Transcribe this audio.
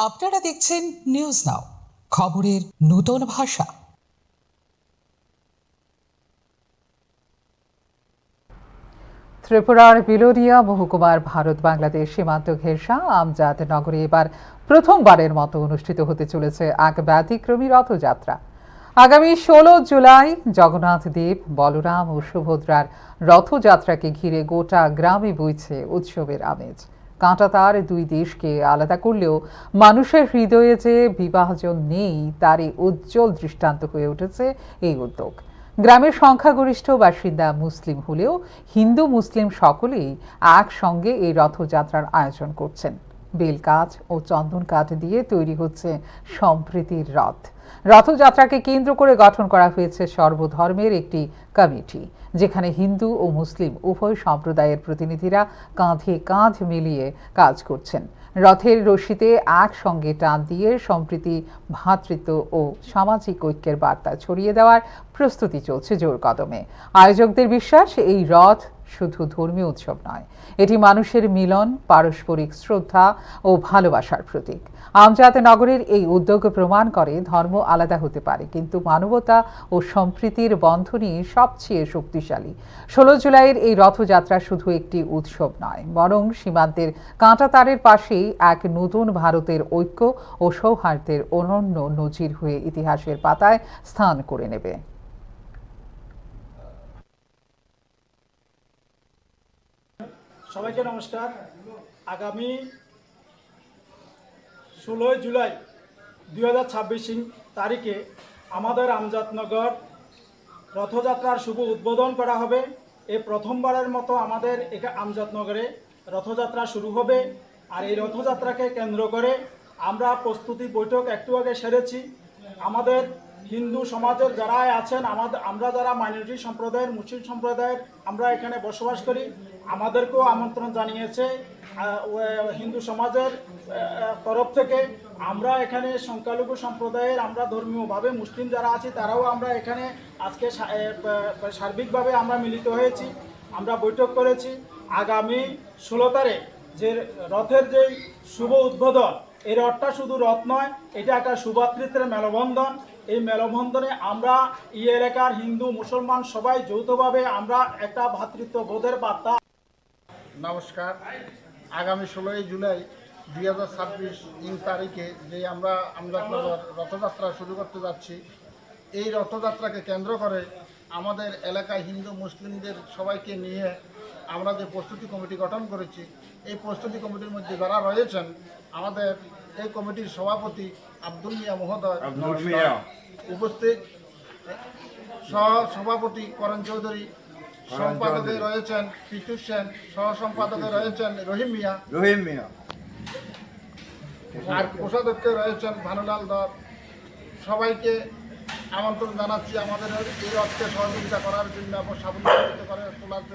আপনারা দেখছেন news now, খবরের নতুন ভাষা। ত্রিপুরার বিলোনিয়া মহকুমার ভারত বাংলাদেশ সীমান্ত ঘেঁষা আমজাদ নগরে এবার প্রথমবারের মতো অনুষ্ঠিত হতে চলেছে এক ব্যতিক্রমী রথযাত্রা। আগামী 16 জুলাই জগন্নাথ দেব, বলরাম ও সুভদ্রার রথযাত্রাকে ঘিরে গোটা গ্রামে বইছে উৎসবের আমেজ। কাঁটাতার দুই দেশকে আলাদা করলেও মানুষের হৃদয়ে যে বিভাজন নেই, তারই উজ্জ্বল দৃষ্টান্ত হয়ে উঠেছে এই উদ্যোগ। গ্রামের সংখ্যাগরিষ্ঠ বাসিন্দা মুসলিম হলেও হিন্দু মুসলিম সকলেই একসঙ্গে এই রথযাত্রার আয়োজন করছেন। বেলকাঠ ও চন্দন কাঠ দিয়ে তৈরি হচ্ছে সম্প্রীতির রথ। রথযাত্রাকে কেন্দ্র করে গঠন করা হয়েছে সর্বধর্মের একটি কমিটি, যেখানে হিন্দু ও মুসলিম উভয় সম্প্রদায়ের প্রতিনিধিরা কাঁধে কাঁধ মিলিয়ে কাজ করছেন। রথের রশিতে একসঙ্গে টান দিয়ে সম্প্রীতি, ভ্রাতৃত্ব ও সামাজিক ঐক্যের বার্তা ছড়িয়ে দেওয়ার প্রস্তুতি চলছে জোর কদমে। আয়োজকদের বিশ্বাস, এই রথ শুধু ধর্মীয় উৎসব নয়, এটি মানুষের মিলন, পারস্পরিক শ্রদ্ধা ও ভালোবাসার প্রতীক। আমজাদ নগরের এই উদ্যোগ প্রমাণ করে ধর্ম আলাদা হতে পারে, কিন্তু মানবতা ও সম্প্রীতির বন্ধনই সবচেয়ে শক্তিশালী। 16 জুলাইয়ের এই রথযাত্রা শুধু একটি উৎসব নয়, বরং সীমান্তের কাঁটাতারের পাশেই এক নতুন ভারতের ঐক্য ও সৌহার্দ্যের অনন্য নজির হয়ে ইতিহাসের পাতায় স্থান করে নেবে। সবাইকে নমস্কার। আগামী 16 জুলাই 2026 তারিখে আমাদের আমজাদনগর রথযাত্রার শুভ উদ্বোধন করা হবে। এই প্রথমবারের মতো আমাদের আমজাদনগরে রথযাত্রা শুরু হবে। আর এই রথযাত্রাকে কেন্দ্র করে আমরা প্রস্তুতি বৈঠক একটু আগে সেরেছি। আমাদের হিন্দু সমাজের যারা আছেন, আমরা যারা মাইনরিটি সম্প্রদায়ের, মুসলিম সম্প্রদায়ের আমরা এখানে বসবাস করি, আমাদেরকেও আমন্ত্রণ জানিয়েছে হিন্দু সমাজের তরফ থেকে। আমরা এখানে সংখ্যালঘু সম্প্রদায়ের, আমরা ধর্মীয়ভাবে মুসলিম যারা আছি তারাও আমরা এখানে আজকে সার্বিকভাবে আমরা মিলিত হয়েছি, আমরা বৈঠক করেছি। আগামী 16 তারিখ যে রথের যে শুভ উদ্বোধন, এই রথটা শুধু রথ নয়, এটা একটা শুভ্রাতৃত্বের মেলবন্ধন। এই মেলবন্ধনে আমরা এই এলাকার হিন্দু মুসলমান সবাই যৌথভাবে আমরা একটা ভ্রাতৃত্ববোধের বার্তা। নমস্কার। আগামী 16 জুলাই 2026 তারিখে যে আমরা আমজাদনগর রথযাত্রা শুরু করতে যাচ্ছি, এই রথযাত্রাকে কেন্দ্র করে আমাদের এলাকায় হিন্দু মুসলিমদের সবাইকে নিয়ে আমরা যে প্রস্তুতি কমিটি গঠন করেছি, এই প্রস্তুতি কমিটির মধ্যে যারা রয়েছেন, আমাদের এই কমিটির সভাপতি আব্দুল মিয়া মহোদয় উপস্থিত, সহ সভাপতি করণ চৌধুরী, সম্পাদকে রয়েছেন পিটু সেন, সহ সম্পাদকে রয়েছেন রহিম মিয়া, আর কোষাধ্যক্ষ রয়েছেন ভানুলাল দর। সবাইকে আমন্ত্রণ জানাচ্ছি আমাদের এই রথকে সহযোগিতা করার জন্য এবং সাফল্য করে তোলার জন্য।